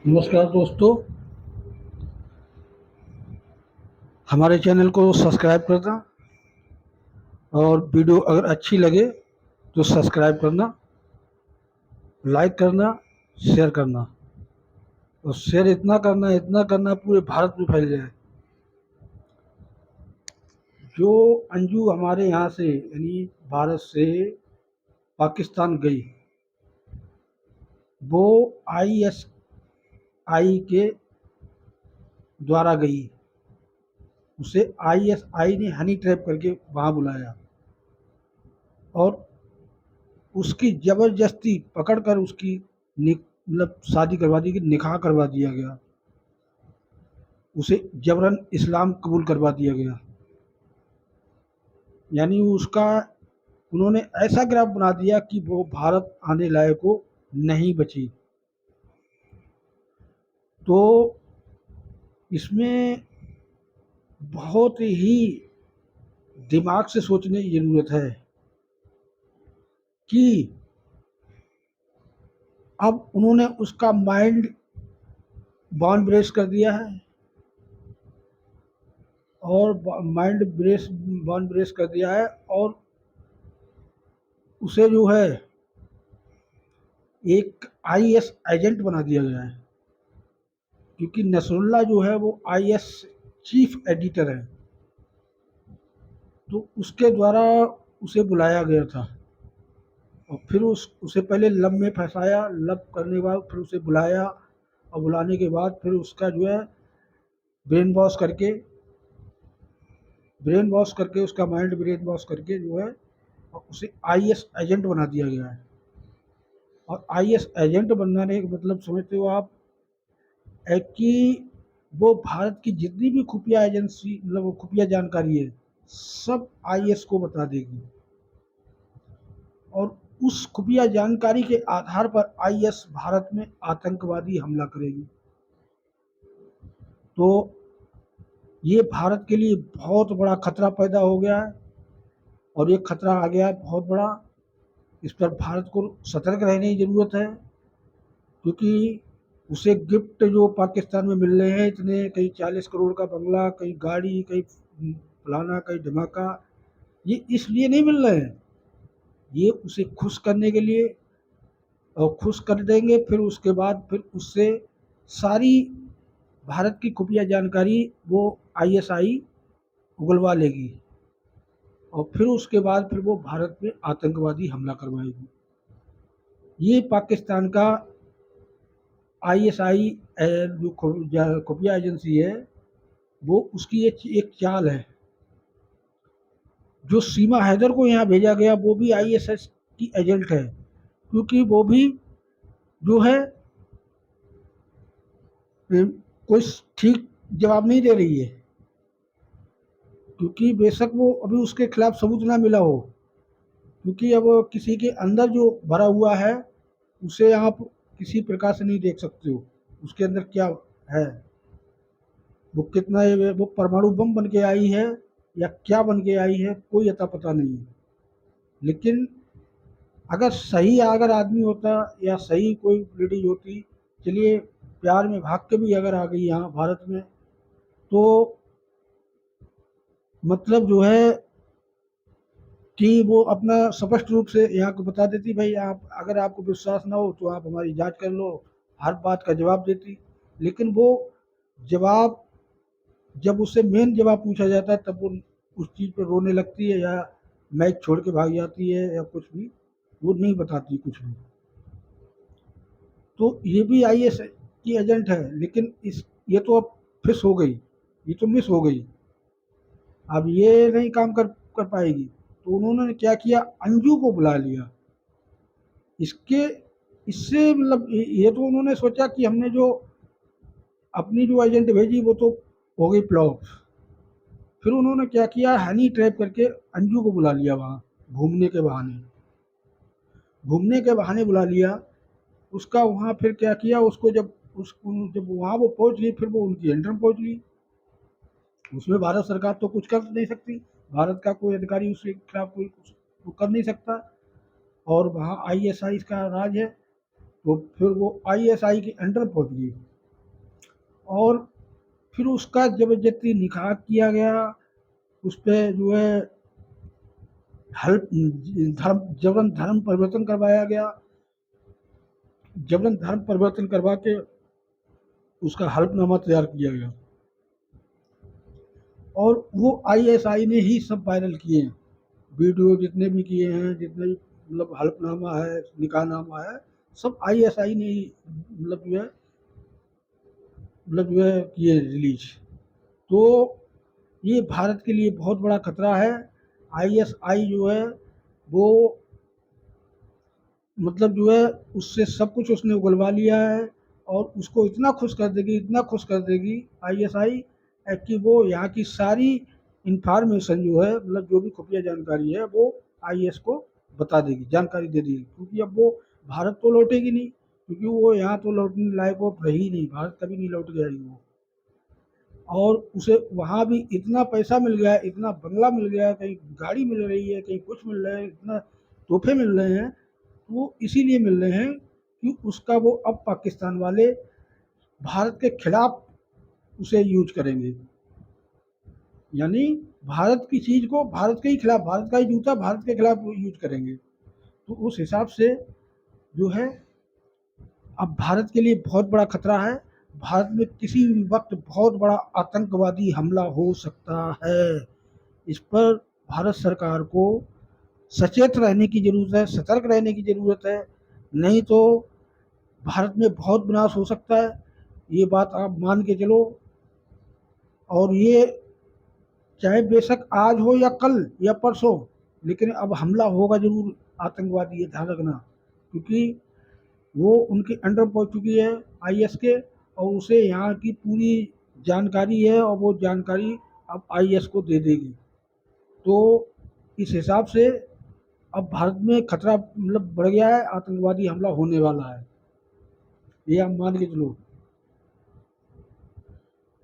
नमस्कार दोस्तों, हमारे चैनल को सब्सक्राइब करना और वीडियो अगर अच्छी लगे तो सब्सक्राइब करना, लाइक करना, शेयर करना। और शेयर इतना करना पूरे भारत में फैल जाए। जो अंजू हमारे यहाँ से यानी भारत से पाकिस्तान गई, वो आईएसआई के द्वारा गई। उसे आईएसआई ने हनी ट्रैप करके वहाँ बुलाया और उसकी ज़बरदस्ती पकड़कर उसकी मतलब शादी करवा दी, निकाह करवा दिया गया। उसे जबरन इस्लाम कबूल करवा दिया गया। यानी उसका उन्होंने ऐसा ग्राफ बना दिया कि वो भारत आने लायक को नहीं बची। तो इसमें बहुत ही दिमाग से सोचने की ज़रूरत है कि अब उन्होंने उसका माइंड बॉन्ड ब्रेस कर दिया है और बॉन्ड ब्रेस कर दिया है और उसे जो है एक आईएस एजेंट बना दिया गया है, क्योंकि नसरुल्ला जो है वो आईएस चीफ एडिटर है। तो उसके द्वारा उसे बुलाया गया था और फिर उसे पहले लब में फंसाया। लब करने के बाद फिर उसे बुलाया और बुलाने के बाद फिर उसका जो है ब्रेन वॉश करके उसका माइंड ब्रेन वॉश करके जो है और उसे आईएस एजेंट बना दिया गया है। और आईएस एजेंट बनाने का मतलब समझते हो आप है कि वो भारत की जितनी भी खुफिया एजेंसी मतलब खुफिया जानकारी है सब आईएस को बता देगी और उस खुफिया जानकारी के आधार पर आईएस भारत में आतंकवादी हमला करेगी। तो ये भारत के लिए बहुत बड़ा खतरा पैदा हो गया है और ये खतरा आ गया है बहुत बड़ा। इस पर भारत को सतर्क रहने की ज़रूरत है, क्योंकि उसे गिफ्ट जो पाकिस्तान में मिल रहे हैं इतने, कहीं 40 करोड़ का बंगला, कहीं गाड़ी, कहीं फलाना, कहीं धमाका, ये इसलिए नहीं मिल रहे हैं, ये उसे खुश करने के लिए। और खुश कर देंगे फिर उसके बाद फिर उससे सारी भारत की खुफिया जानकारी वो आईएसआई उगलवा लेगी और फिर उसके बाद फिर वो भारत में आतंकवादी हमला करवाएगी। ये पाकिस्तान का आईएसआई जो खुफिया एजेंसी है वो उसकी एक चाल है। जो सीमा हैदर को यहाँ भेजा गया वो भी आईएसएस की एजेंट है, क्योंकि वो भी जो है कोई ठीक जवाब नहीं दे रही है, क्योंकि बेशक वो अभी उसके खिलाफ सबूत ना मिला हो, क्योंकि अब किसी के अंदर जो भरा हुआ है उसे आप किसी प्रकार से नहीं देख सकते हो उसके अंदर क्या है। वो कितना वो परमाणु बम बन के आई है या क्या बन के आई है कोई अता पता नहीं है। लेकिन अगर आदमी होता या सही कोई लेडीज होती, चलिए प्यार में भाग के भी अगर आ गई यहाँ भारत में, तो मतलब जो है कि वो अपना स्पष्ट रूप से यहाँ को बता देती, भाई आप अगर आपको विश्वास ना हो तो आप हमारी जांच कर लो, हर बात का जवाब देती। लेकिन वो जवाब जब उससे मेन जवाब पूछा जाता है तब वो उस चीज़ पर रोने लगती है या मैच छोड़ के भाग जाती है या कुछ भी, वो नहीं बताती कुछ भी। तो ये भी आईएएस की एजेंट है, लेकिन इस ये तो अब फिस हो गई, ये तो मिस हो गई, अब ये नहीं काम कर कर पाएगी। तो उन्होंने क्या किया, अंजू को बुला लिया। इसके इससे मतलब ये तो उन्होंने सोचा कि हमने जो अपनी जो एजेंट भेजी वो तो हो गई फ्लॉप। फिर उन्होंने क्या किया, हनी ट्रैप करके अंजू को बुला लिया वहाँ घूमने के बहाने, बुला लिया। उसका वहाँ फिर क्या किया, उसको जब वहाँ वो पहुँच गई फिर वो उनकी एंडर में पहुँच गई। उसमें भारत सरकार तो कुछ कर नहीं सकती, भारत का कोई अधिकारी उसके खिलाफ कोई कुछ वो कर नहीं सकता। और वहाँ आईएसआई का राज है। तो फिर वो आईएसआई के अंडर पहुँच गई। और फिर उसका ज़बरदस्ती निकाह किया गया, उस पे जो है हल्फ जबरन धर्म परिवर्तन करवाया गया, जबरन धर्म परिवर्तन करवा के उसका हल्फनामा तैयार किया गया और वो आईएसआई ने ही सब वायरल किए हैं। वीडियो जितने भी किए हैं, जितने भी मतलब हल्फनामा है, निकाहनामा है, सब आईएसआई ने ही मतलब जो है किए रिलीज। तो ये भारत के लिए बहुत बड़ा खतरा है। आईएसआई जो है वो मतलब जो है उससे सब कुछ उसने उगलवा लिया है और उसको इतना खुश कर देगी, इतना खुश कर देगी आईएसआई कि वो यहाँ की सारी इंफॉर्मेशन जो है मतलब जो भी खुफिया जानकारी है वो आईएस को बता देगी, जानकारी दे देगी, क्योंकि अब वो भारत तो लौटेगी नहीं, क्योंकि वो यहाँ तो लौटने लायक वो रही नहीं, भारत कभी नहीं लौट गया वो। और उसे वहाँ भी इतना पैसा मिल गया है, इतना बंगला मिल गया है, कहीं गाड़ी मिल रही है, कहीं कुछ मिल रहा है, इतना तोहफे मिल रहे हैं, वो इसीलिए मिल रहे हैं कि उसका वो अब पाकिस्तान वाले भारत के खिलाफ उसे यूज करेंगे। यानी भारत की चीज़ को भारत के ही खिलाफ, भारत का ही जूता भारत के खिलाफ यूज करेंगे। तो उस हिसाब से जो है अब भारत के लिए बहुत बड़ा खतरा है। भारत में किसी भी वक्त बहुत बड़ा आतंकवादी हमला हो सकता है। इस पर भारत सरकार को सचेत रहने की ज़रूरत है, सतर्क रहने की ज़रूरत है, नहीं तो भारत में बहुत विनाश हो सकता है। ये बात आप मान के चलो। और ये चाहे बेशक आज हो या कल या परसों, लेकिन अब हमला होगा ज़रूर आतंकवादी, ये ध्यान रखना, क्योंकि वो उनके अंडर पहुंच चुकी है आईएस के, और उसे यहाँ की पूरी जानकारी है और वो जानकारी अब आईएस को दे देगी। तो इस हिसाब से अब भारत में खतरा मतलब बढ़ गया है, आतंकवादी हमला होने वाला है, ये आप मान के चलो।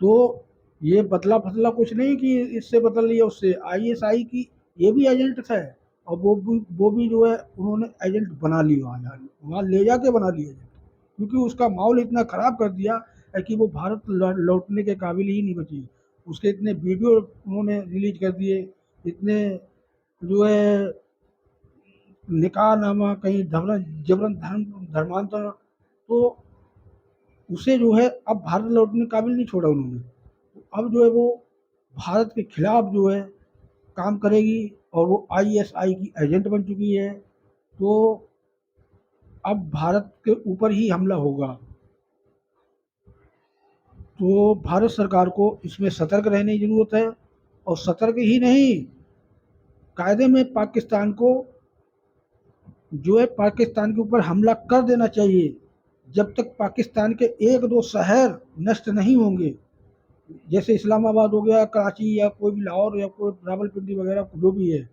तो ये बदला फसला कुछ नहीं कि इससे बदल लिया उससे, आईएसआई की ये भी एजेंट थे और वो भी जो है उन्होंने एजेंट बना लिया, वहाँ ले जाके बना लिया, क्योंकि उसका माहौल इतना ख़राब कर दिया है कि वो भारत लौटने के काबिल ही नहीं बची। उसके इतने वीडियो उन्होंने रिलीज कर दिए, इतने जो है निकाहनामा, कहीं जबरन धर्मांतरण, तो उसे जो है अब भारत लौटने के काबिल नहीं छोड़ा उन्होंने। अब जो है वो भारत के खिलाफ जो है काम करेगी और वो आईएसआई की एजेंट बन चुकी है। तो अब भारत के ऊपर ही हमला होगा। तो भारत सरकार को इसमें सतर्क रहने की ज़रूरत है, और सतर्क ही नहीं, कायदे में पाकिस्तान को जो है पाकिस्तान के ऊपर हमला कर देना चाहिए। जब तक पाकिस्तान के एक दो शहर नष्ट नहीं होंगे, जैसे इस्लामाबाद हो गया, कराची या कोई भी लाहौर या कोई रावलपिंडी वगैरह जो भी है,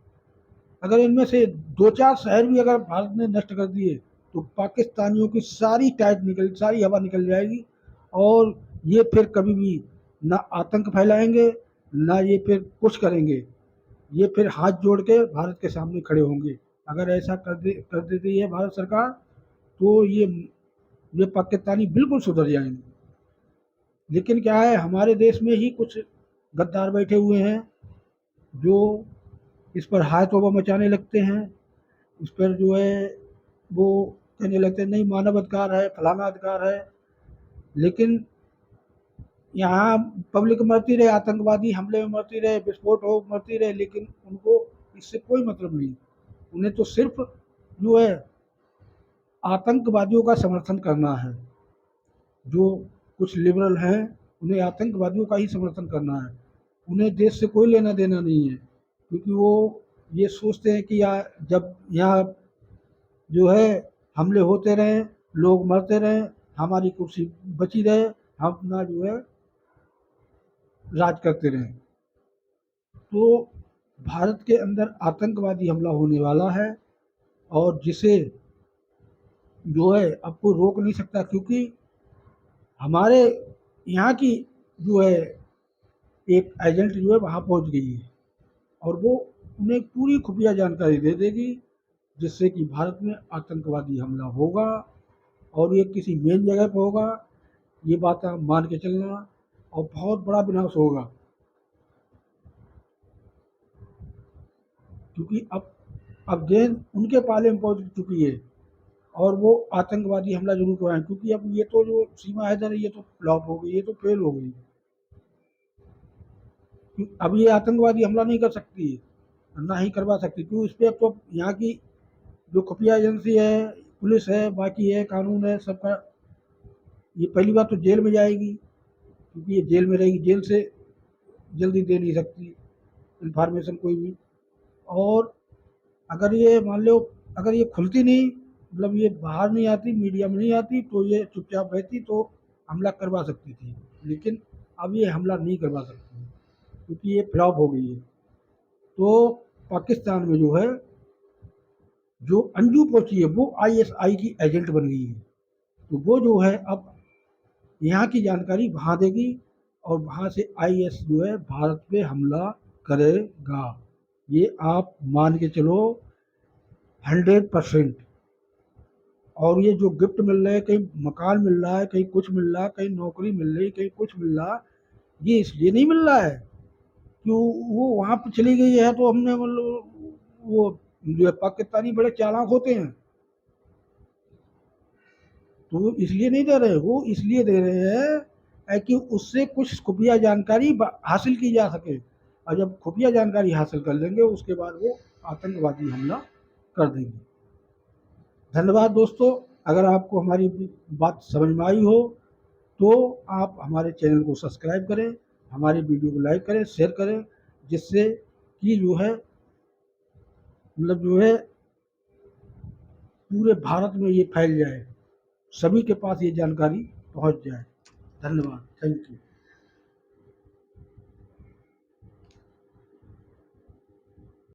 अगर इनमें से दो चार शहर भी अगर भारत ने नष्ट कर दिए तो पाकिस्तानियों की सारी हवा निकल जाएगी, और ये फिर कभी भी ना आतंक फैलाएंगे, ना ये फिर कुछ करेंगे, ये फिर हाथ जोड़ के भारत के सामने खड़े होंगे। अगर ऐसा कर देती है भारत सरकार, तो ये पाकिस्तानी बिल्कुल सुधर जाएंगे। लेकिन क्या है, हमारे देश में ही कुछ गद्दार बैठे हुए हैं जो इस पर हाय तौबा मचाने लगते हैं, इस पर जो है वो कहने लगते हैं नहीं मानव अधिकार है, फलाना अधिकार है। लेकिन यहाँ पब्लिक मरती रहे, आतंकवादी हमले में मरती रहे, विस्फोट हो मरती रहे, लेकिन उनको इससे कोई मतलब नहीं। उन्हें तो सिर्फ जो है आतंकवादियों का समर्थन करना है। जो कुछ लिबरल हैं, उन्हें आतंकवादियों का ही समर्थन करना है, उन्हें देश से कोई लेना देना नहीं है, क्योंकि वो ये सोचते हैं कि जब यहाँ जो है हमले होते रहें, लोग मरते रहें, हमारी कुर्सी बची रहे, हम अपना जो है राज करते रहें। तो भारत के अंदर आतंकवादी हमला होने वाला है, और जिसे जो है अब कोई रोक नहीं सकता, क्योंकि हमारे यहाँ की जो है एक एजेंट जो है वहाँ पहुँच गई है, और वो उन्हें पूरी खुफिया जानकारी दे देगी, जिससे कि भारत में आतंकवादी हमला होगा, और ये किसी मेन जगह पर होगा, ये बात आप मान के चलना, और बहुत बड़ा विनाश होगा। क्योंकि अब गेंद उनके पाले में पहुंच चुकी है, और वो आतंकवादी हमला जरूर कराएं, क्योंकि अब ये तो जो सीमा हैदर है ये तो फ्लॉप हो गई, ये तो फेल हो गई। अब ये आतंकवादी हमला नहीं कर सकती है, ना ही करवा सकती, क्यों? इस पे अब तो यहाँ की जो खुफिया एजेंसी है, पुलिस है, बाकी है, कानून है, सबका, ये पहली बात तो जेल में जाएगी, क्योंकि ये जेल में रहेगी, जेल से जल्दी दे नहीं सकती इंफॉर्मेशन कोई भी। और अगर ये मान लो, अगर ये खुलती नहीं, मतलब ये बाहर नहीं आती, मीडिया में नहीं आती, तो ये चुपचाप रहती तो हमला करवा सकती थी। लेकिन अब ये हमला नहीं करवा सकती, क्योंकि ये फ्लॉप हो गई है। तो पाकिस्तान में जो है, जो अंजू पहुंची है वो आईएसआई की एजेंट बन गई है। तो वो जो है अब यहाँ की जानकारी वहाँ देगी, और वहाँ से आईएस जो है भारत पे हमला करेगा। ये आप मान के चलो 100%। और ये जो गिफ्ट मिल रहे हैं, कहीं मकान मिल रहा है, कहीं कुछ मिल रहा है, कहीं नौकरी मिल रही है, कहीं कुछ मिल रहा है, ये इसलिए नहीं मिल रहा है कि वो वहाँ पे चली गई है, तो हमने मतलब वो जो है पाकिस्तानी बड़े चालाक होते हैं, तो वो इसलिए नहीं दे रहे, वो इसलिए दे रहे हैं कि उससे कुछ खुफिया जानकारी हासिल की जा सके, और जब खुफिया जानकारी हासिल कर लेंगे उसके बाद वो आतंकवादी हमला कर देंगे। धन्यवाद दोस्तों। अगर आपको हमारी बात समझ में आई हो तो आप हमारे चैनल को सब्सक्राइब करें, हमारे वीडियो को लाइक करें, शेयर करें, जिससे कि जो है मतलब जो है पूरे भारत में ये फैल जाए, सभी के पास ये जानकारी पहुंच जाए। धन्यवाद, थैंक यू।